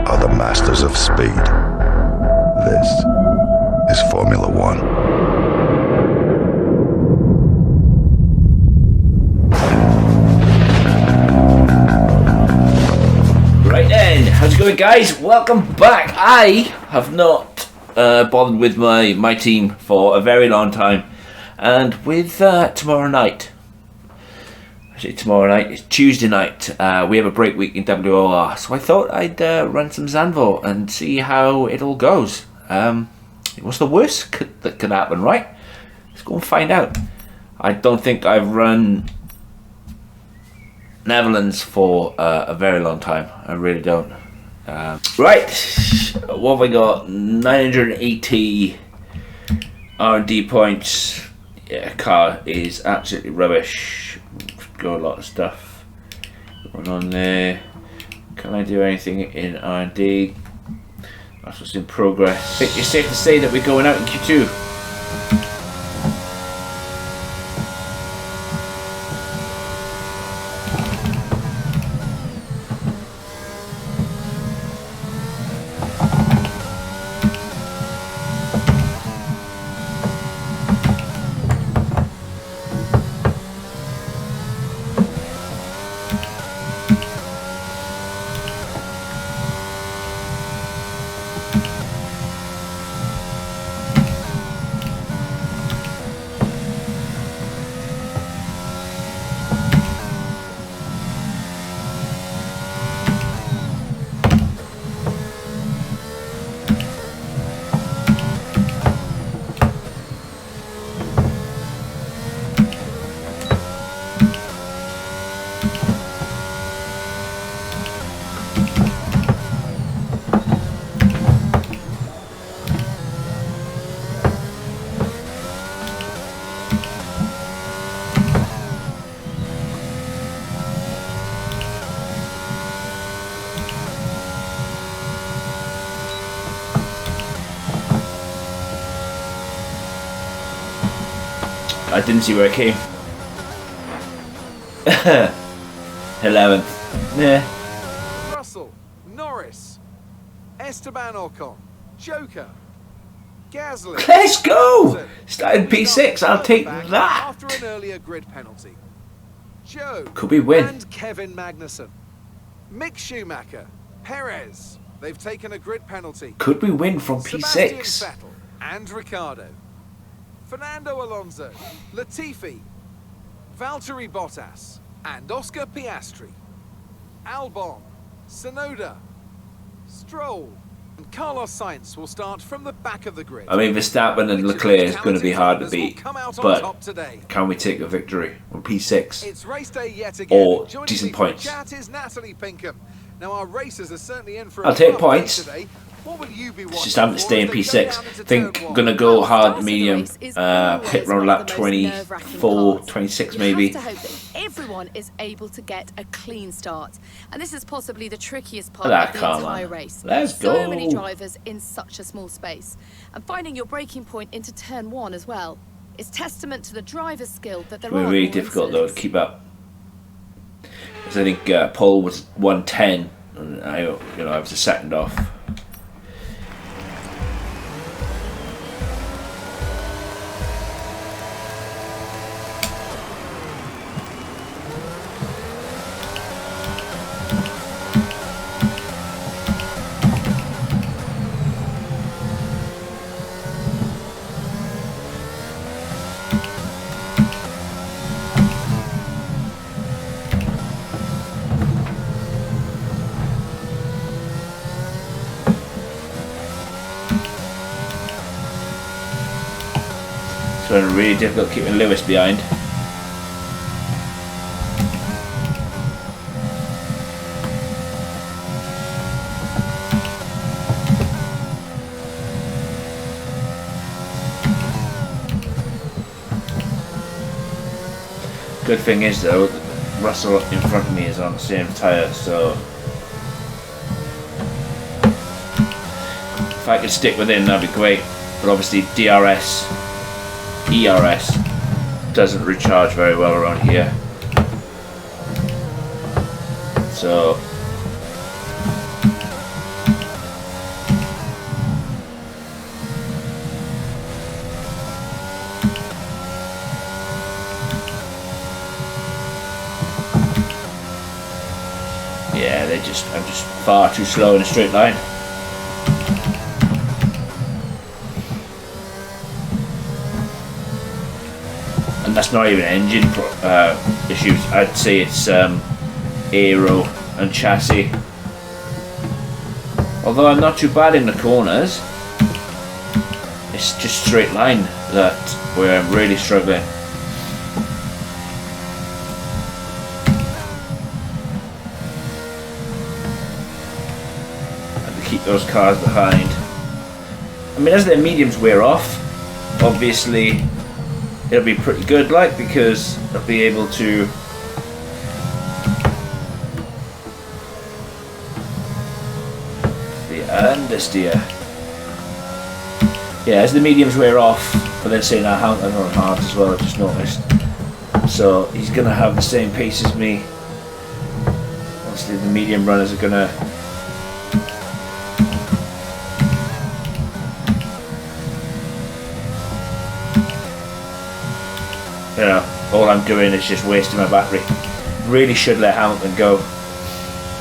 are the masters of speed. This is Formula One. Right then, how's it going, guys? Welcome back. I have not bothered with my team for a very long time, and with tomorrow night, actually tomorrow night, it's Tuesday night, we have a break week in WOR, so I thought I'd run some Zandvoort and see how it all goes. What's the worst that could happen, right? Let's go and find out. I don't think I've run Netherlands for a very long time. I really don't. Right, what have I got? 980 R&D points. Yeah, car is absolutely rubbish. Got a lot of stuff going on there. Can I do anything in R&D? That's what's in progress. I think it's safe to say that we're going out in Q2. I didn't see where it came. 11th. Yeah. Russell, Norris, Esteban Ocon, Joker, Gasly. Let's go! Starting P6, I'll take that. After an earlier grid penalty. Joe. Could we win? And Kevin Magnussen. Mick Schumacher, Perez. They've taken a grid penalty. Could we win from Sebastian P6? Vettel and Ricciardo. Fernando Alonso, Latifi, Valtteri Bottas, and Oscar Piastri. Albon, Tsunoda, Stroll, and Carlos Sainz will start from the back of the grid. I mean, Verstappen and Leclerc is going to be hard to beat, but can we take a victory on P6 It's race day yet again. or Joining decent me for the points? chat is Natalie Pinkham. Now our racers are certainly in for I'll a take tough points. day today. What will you be It's watching just having to for stay in as they go P6. down into I think turn one? going to go hard to medium, Start of the race is hit round always lap one of the most 24, nerve-wracking 26 parts. maybe. You have to hope that everyone is able to get a clean start, and this is possibly the trickiest part Look at of that the car, entire man. race. Let's So many go. drivers in such a small space, and finding your braking point into turn one as well is testament to the driver's skill that there It's are. really difficult though to keep up. Because I think Paul was 110, and I was a second off. It's been really difficult keeping Lewis behind. Good thing is though, Russell in front of me is on the same tyre, so if I could stick within, that'd be great. But obviously DRS, ERS doesn't recharge very well around here, I'm just far too slow in a straight line. And that's not even engine issues. I'd say it's aero and chassis. Although I'm not too bad in the corners, it's just straight line where I'm really struggling. Keep those cars behind. I mean, as their mediums wear off, obviously it'll be pretty good, like, because they'll be able to the understeer. Yeah, as the mediums wear off, but then saying that Hamilton on hard as well, I've just noticed. So he's gonna have the same pace as me. Obviously the medium runners are gonna all I'm doing is just wasting my battery. Really should let Hamilton go.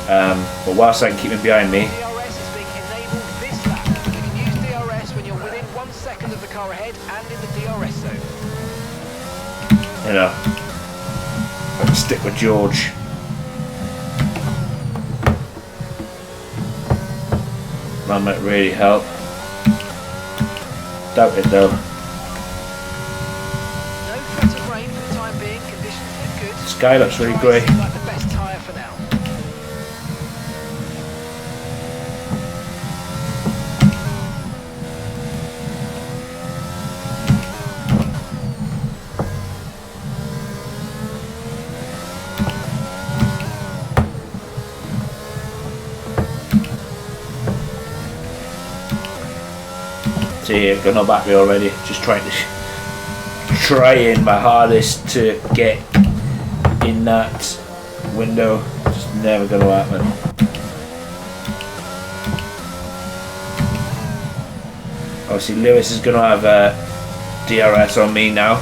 But whilst I can keep him behind me. DRS is being enabled this lap. You can use DRS when you're within 1 second of the car ahead and in the DRS zone. I can stick with George. That might really help. Doubt it though. Sky looks really grey. Like the best tyre for now. See, I've got no battery already. Just trying my hardest to get in that window. Just never gonna happen. Obviously Lewis is gonna have a DRS on me now.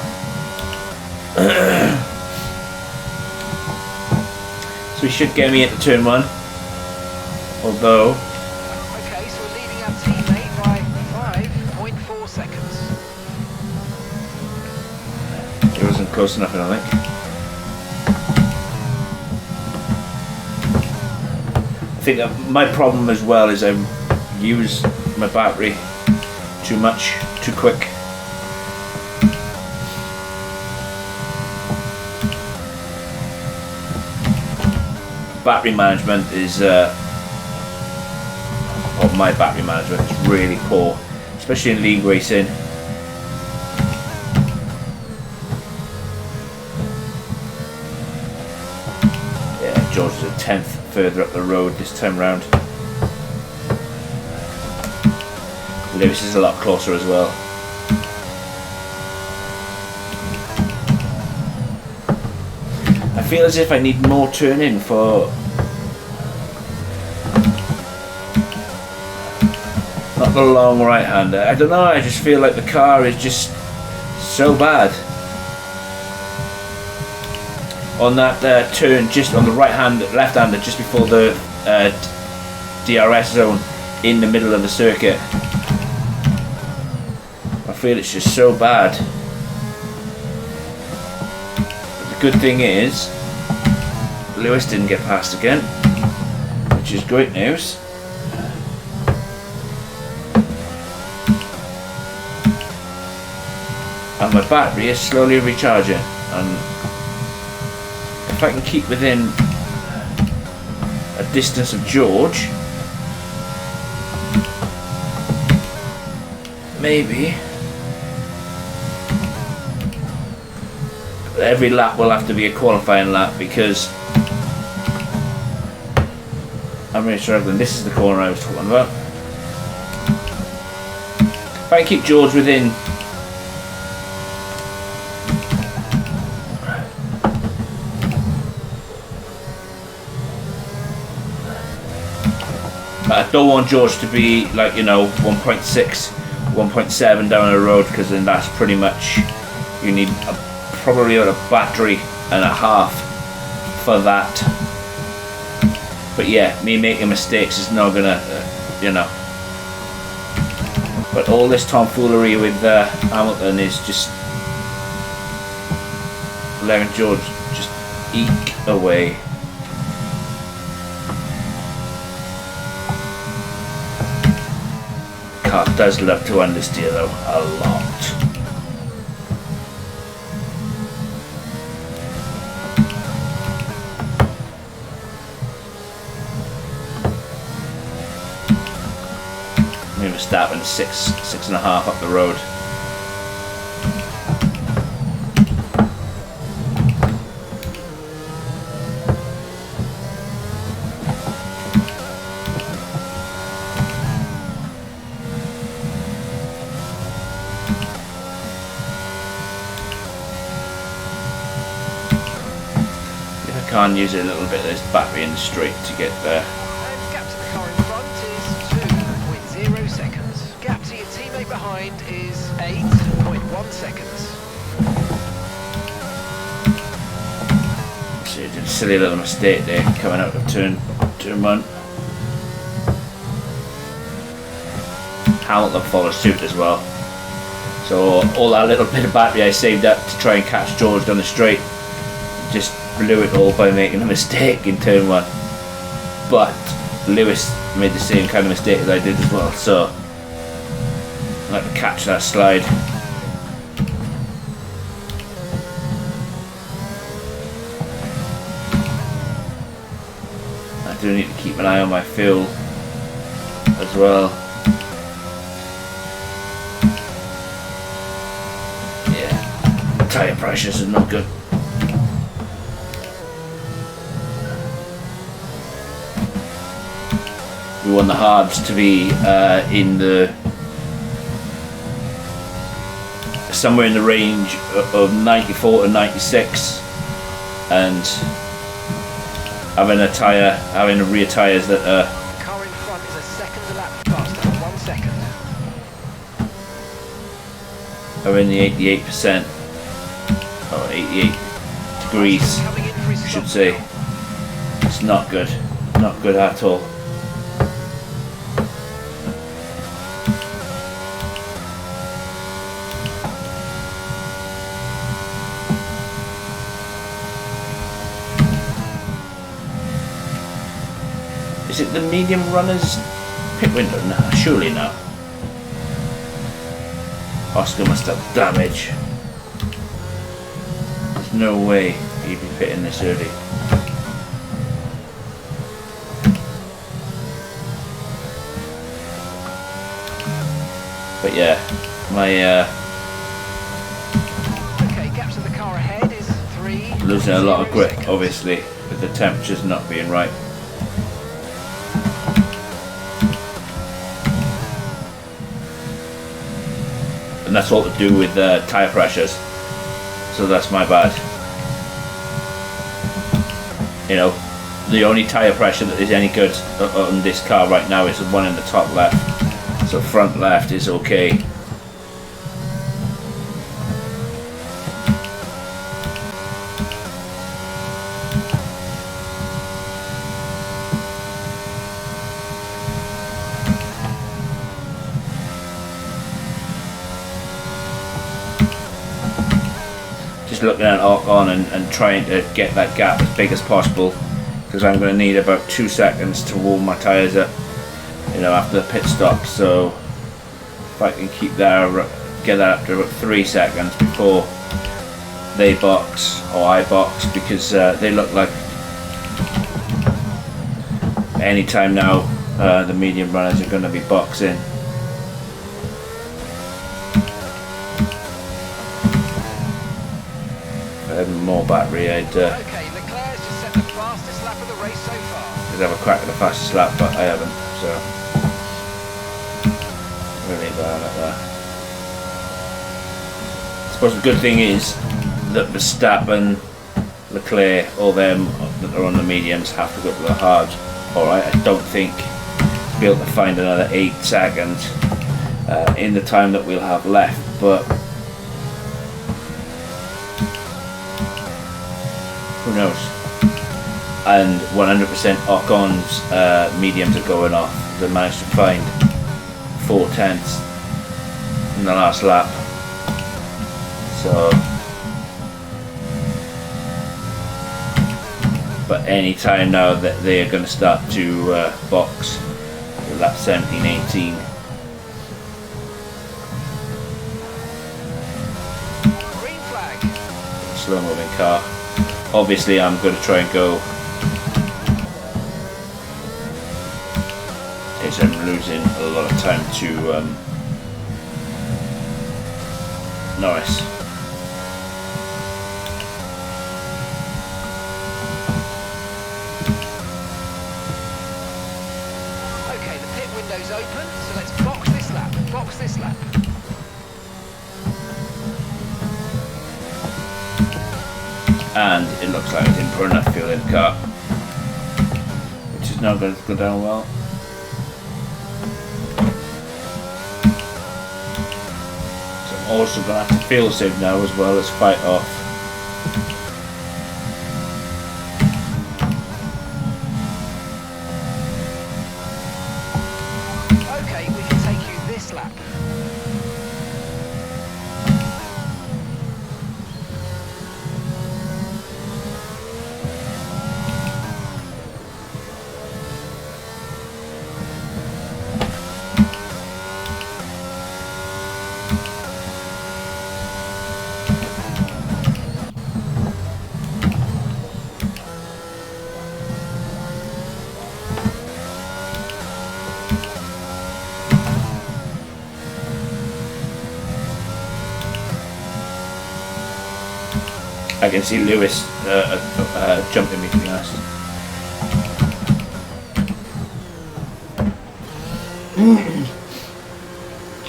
So he should get me into turn 1. Although okay, so we're leading our teammate by 5.4 seconds. it wasn't close enough, I don't think. I think that my problem as well is I use my battery too much, too quick. Battery management is, my battery management is really poor, especially in league racing. Yeah, George is a 10th further up the road this time round. Lewis is a lot closer as well. I feel as if I need more turning for not the long right hander. I don't know, I just feel like the car is just so bad. On that turn just on the right hand, left hander just before the DRS zone in the middle of the circuit. I feel it's just so bad. But the good thing is Lewis didn't get past again, which is great news. And my battery is slowly recharging, and if I can keep within a distance of George, maybe. Every lap will have to be a qualifying lap because I'm really struggling. This is the corner I was talking about. If I keep George within I don't want George to be like, 1.6, 1.7 down the road, because then that's pretty much, you need probably a battery and a half for that. But yeah, me making mistakes is not gonna, you know. But all this tomfoolery with Hamilton is just letting George just eke away. Car does love to understeer though, a lot. We were stopping 6.5 up the road. Can't use a little bit of this battery in the straight to get there. And gap to the car in front is 2.0 seconds. Gap to your teammate behind is 8.1 seconds. So you did a silly little mistake there coming out of turn 1. Hamilton followed suit as well. So all that little bit of battery I saved up to try and catch George down the straight just blew it all by making a mistake in turn 1. But Lewis made the same kind of mistake as I did as well, so I like to catch that slide. I do need to keep an eye on my fuel as well. Yeah, tyre pressures are not good. We want the hards to be in the somewhere in the range of 94 to 96, and having the rear tyres that are The car in front is a second a lap faster, 1 second. are in the 88% or 88 degrees, Coming in for his I should stop say. now. It's not good at all. Is it the medium runner's pit window? No, surely not. Oscar must have damage. There's no way he'd be pitting this early. But yeah, my Okay, gap to the car ahead is 3. losing a lot of grip, obviously, with the temperatures not being right. And that's all to do with tyre pressures, so that's my bad. You know, the only tyre pressure that is any good on this car right now is the one in the top left, so front left is okay. Looking at arc on and trying to get that gap as big as possible, because I'm going to need about 2 seconds to warm my tyres up, you know, after the pit stop. So if I can keep that, get that up to about 3 seconds before they box or I box, because they look like any time now the medium runners are going to be boxing. More battery, I'd Okay, Leclerc's just set the fastest lap of the race so far. have a crack at the fastest lap, but I haven't, so really bad at that. I suppose the good thing is that Verstappen, Leclerc, all them that are on the mediums have to go to the hards. Alright, I don't think we'll be able to find another 8 seconds in the time that we'll have left, but who knows? and 100% Ocon's mediums are going off. They managed to find 4/10 in the last lap. So, but any time now that they are going to start to box lap 17, 18. Green flag. Slow moving car. Obviously I'm going to try and go. As I'm losing a lot of time to Norris. Okay, the pit window's open, so let's box this lap. Box this lap. And it looks like I didn't put enough fuel in the car, which is not going to go down well. So I'm also going to have to fuel save now as well as fight off. Okay, we can take you this lap. I can see Lewis jumping me, to be honest.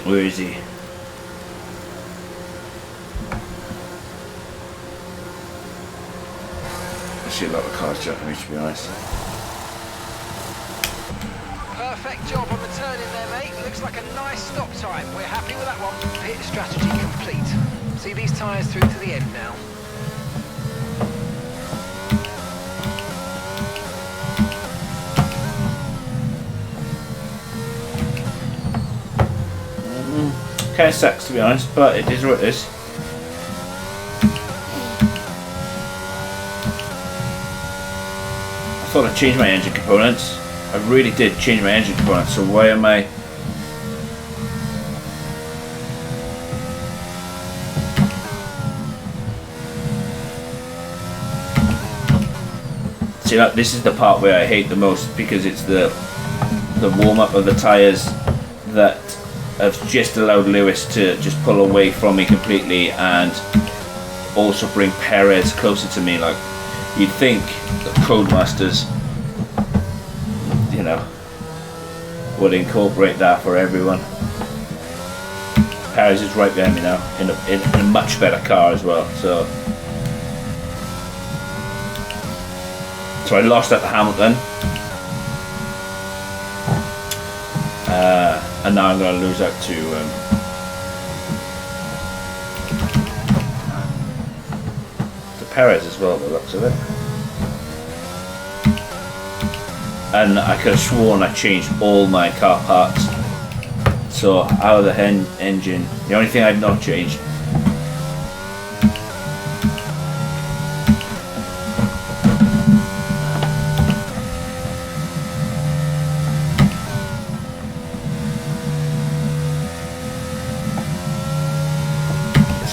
Where is he? I see a lot of cars jumping me, to be honest. Perfect job on the turn in there, mate. Looks like a nice stop time. We're happy with that one. Pit strategy complete. See these tyres through to the end now. Kind of sucks, to be honest, but it is what it is. I thought I changed my engine components. I really did change my engine components, so why am I... See, this is the part where I hate the most, because it's the warm-up of the tyres that have just allowed Lewis to just pull away from me completely, and also bring Perez closer to me. Like, you'd think that Codemasters, you know, would incorporate that for everyone. Perez is right behind me now, in a much better car as well. So I lost at the Hamilton. And now I'm going to lose out to Perez as well, by the looks of it. And I could have sworn I changed all my car parts. So out of the engine, the only thing I've not changed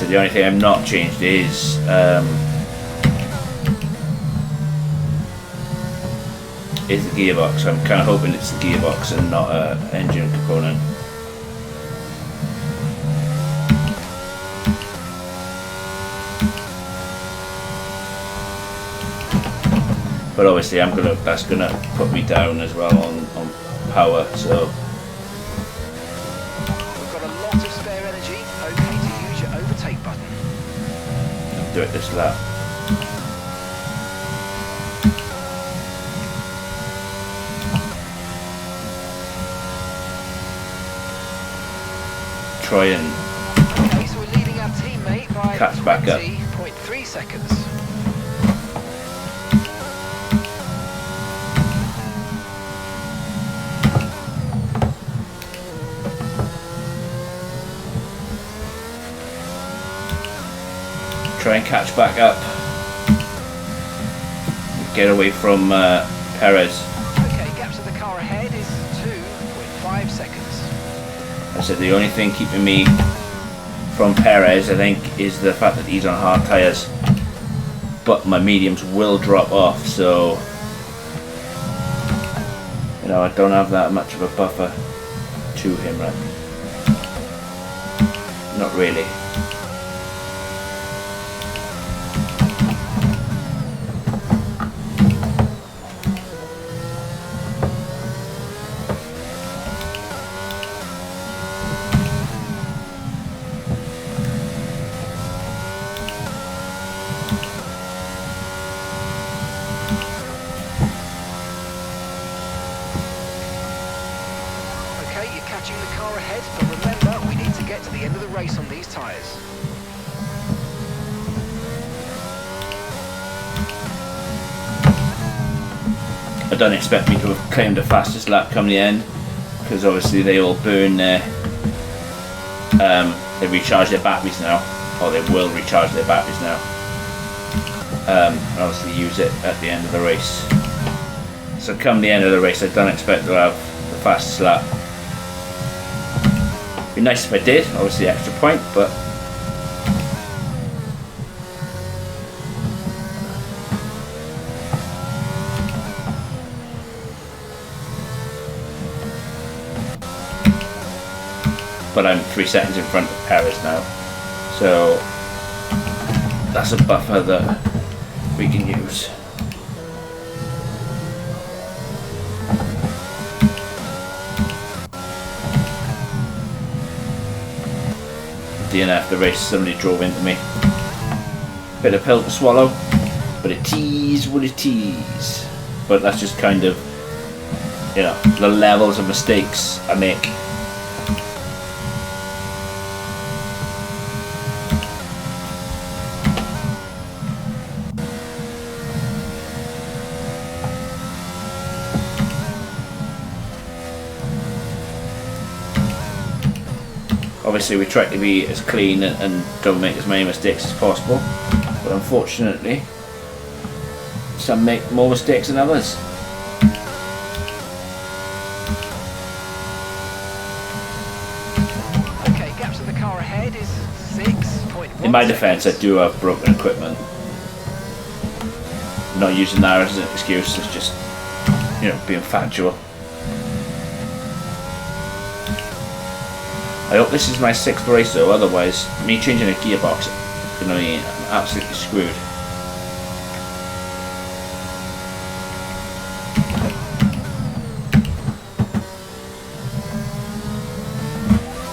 the only thing I've not changed is the gearbox. I'm kind of hoping it's the gearbox and not an engine component. But obviously that's gonna put me down as well on power, so do it this lap. Try and okay, so we're leading our teammate by catch back up. 20.3 seconds. Try and catch back up. Get away from Perez. Okay, gap to the car ahead is 2.5 seconds. I said the only thing keeping me from Perez, I think, is the fact that he's on hard tyres. But my mediums will drop off, so you know, I don't have that much of a buffer to him, right? Not really. Catching the car ahead, but remember, we need to get to the end of the race on these tyres. I don't expect me to have claimed the fastest lap come the end, because obviously they all burn their, they recharge their batteries now, or they will recharge their batteries now, and obviously use it at the end of the race. So come the end of the race, I don't expect to have the fastest lap. Be nice if I did, obviously extra point, but I'm 3 seconds in front of Paris now, so that's a buffer that we can use. DNF the race, somebody drove into me. Bit of pill to swallow, but it is what it is. But that's just kind of, you know, the levels of mistakes I make. Obviously we try to be as clean and don't make as many mistakes as possible, but unfortunately some make more mistakes than others. Okay, gap to the car ahead is 6.1. In my defence, I do have broken equipment. I'm not using that as an excuse, it's just, you know, being factual. I hope this is my 6th race though, otherwise me changing a gearbox, you know, I'm absolutely screwed.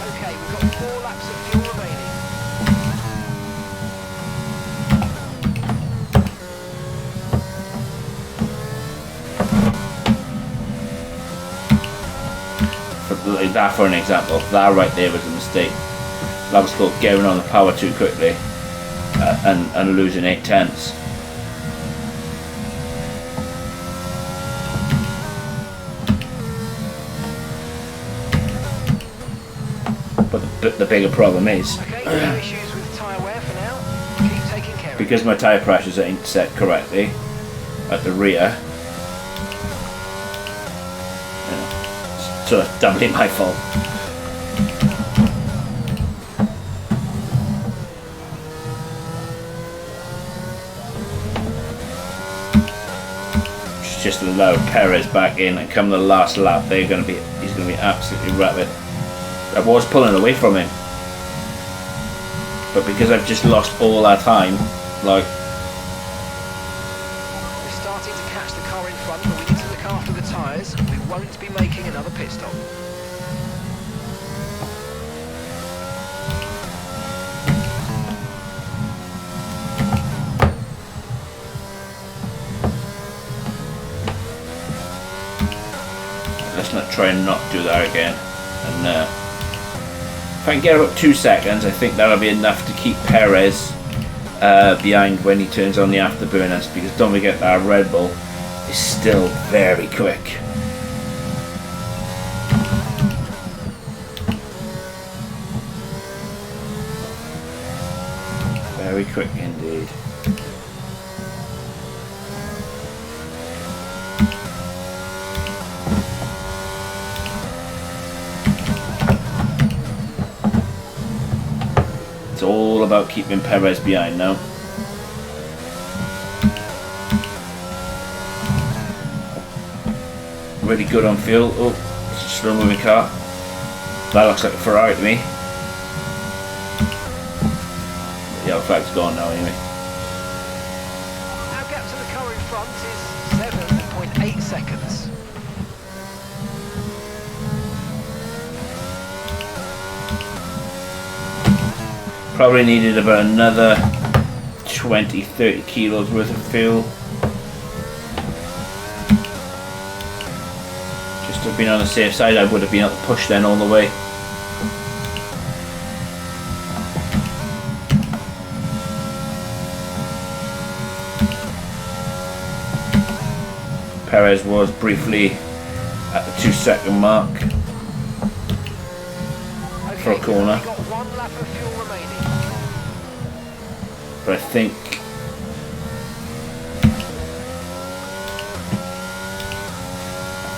Okay, we've got 4 laps of fuel remaining. Like that for an example, that right there was a mistake. That was called getting on the power too quickly and losing 8/10ths. But the bigger problem is, Okay, no issues with tyre wear for now. Keep taking care of it. because my tyre pressures ain't set correctly at the rear, you know, so it's doubly my fault. Just allow Perez back in and come the last lap, he's going to be absolutely rapid. I was pulling away from him, but because I've just lost all that time, like, We're starting to catch the car in front, but we need to look after the tyres. We won't be making another pit stop. let's not try and not do that again. And if I can get about 2 seconds, I think that'll be enough to keep Perez behind when he turns on the afterburners, because don't forget that Red Bull is still very quick. Very quick indeed. It's all about keeping Perez behind now. Really good on fuel. Oh, it's a slow moving car. That looks like a Ferrari to me. The yellow flag's gone now anyway. Our gap to the car in front is 7.8 seconds. Probably needed about another 20-30 kilos worth of fuel. Just to have been on the safe side, I would have been able to push then all the way. Perez was briefly at the 2-second mark for a corner. We've got 1 lap of fuel remaining. But I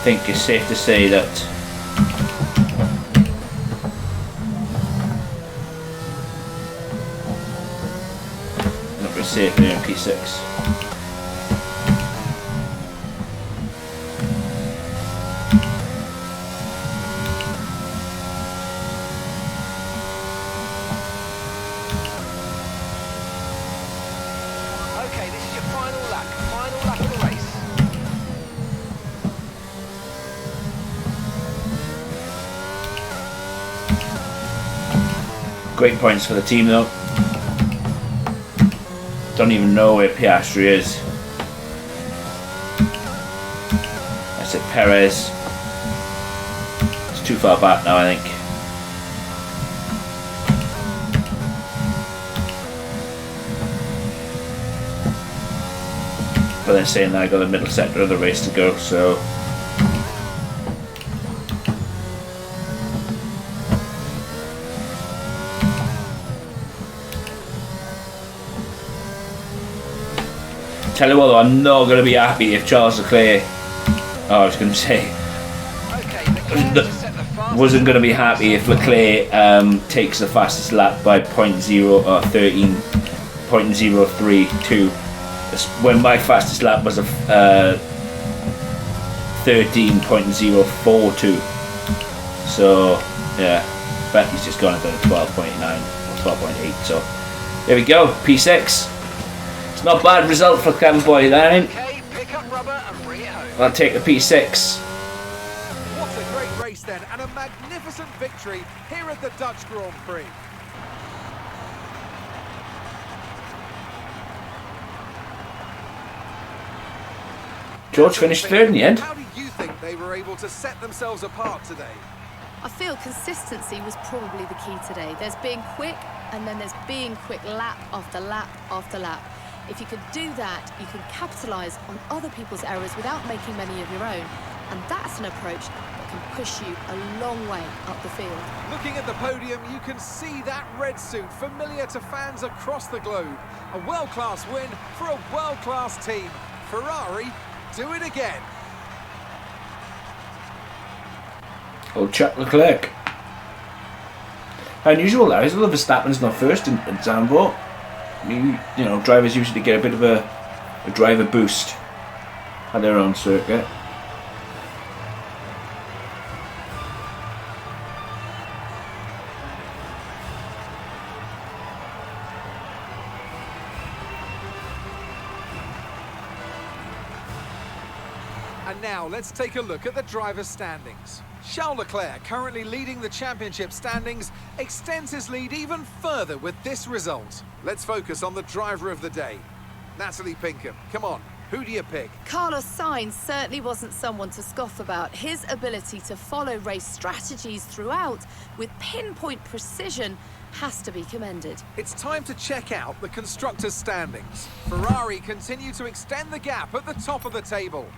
think it's safe to say that not very safe there in P6. Okay, this is your final lap of the race. Great points for the team though. Don't even know where Piastri is. I said Perez. It's too far back now, I think. But then saying that I got the middle sector of the race to go, so tell you what though, I'm not going to be happy if Charles Leclerc, I was going to say, Okay, Leclerc to set the fastest. wasn't going to be happy if Leclerc takes the fastest lap by 0.0 or 13.032. When my fastest lap was a 13.042. So yeah, bet he's just gone down to 12.9 or 12.8. So there we go, P6. It's not a bad result for Cam Boy there. Okay, pick up rubber and bring it home. I'll take the P6. What a great race then, and a magnificent victory here at the Dutch Grand Prix. George finished third in the end. How do you think they were able to set themselves apart today? I feel consistency was probably the key today. There's being quick, and then there's being quick lap after lap after lap. If you can do that, you can capitalise on other people's errors without making many of your own. And that's an approach that can push you a long way up the field. Looking at the podium, you can see that red suit familiar to fans across the globe. A world-class win for a world-class team. Ferrari do it again. Old Chuck Leclerc. Unusual that, isn't it? Verstappen's not first in Zandvoort. You know, drivers usually get a bit of a driver boost at their own circuit. And now let's take a look at the driver's standings. Charles Leclerc, currently leading the championship standings, extends his lead even further with this result. Let's focus on the driver of the day. Natalie Pinkham, come on, who do you pick? Carlos Sainz certainly wasn't someone to scoff about. His ability to follow race strategies throughout with pinpoint precision has to be commended. It's time to check out the constructors' standings. Ferrari continue to extend the gap at the top of the table.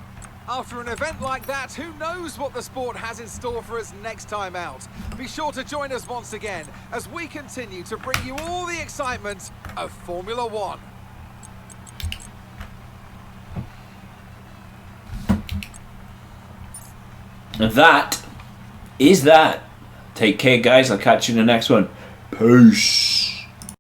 After an event like that, who knows what the sport has in store for us next time out? Be sure to join us once again as we continue to bring you all the excitement of Formula One. And that is that. Take care, guys. I'll catch you in the next one. Peace.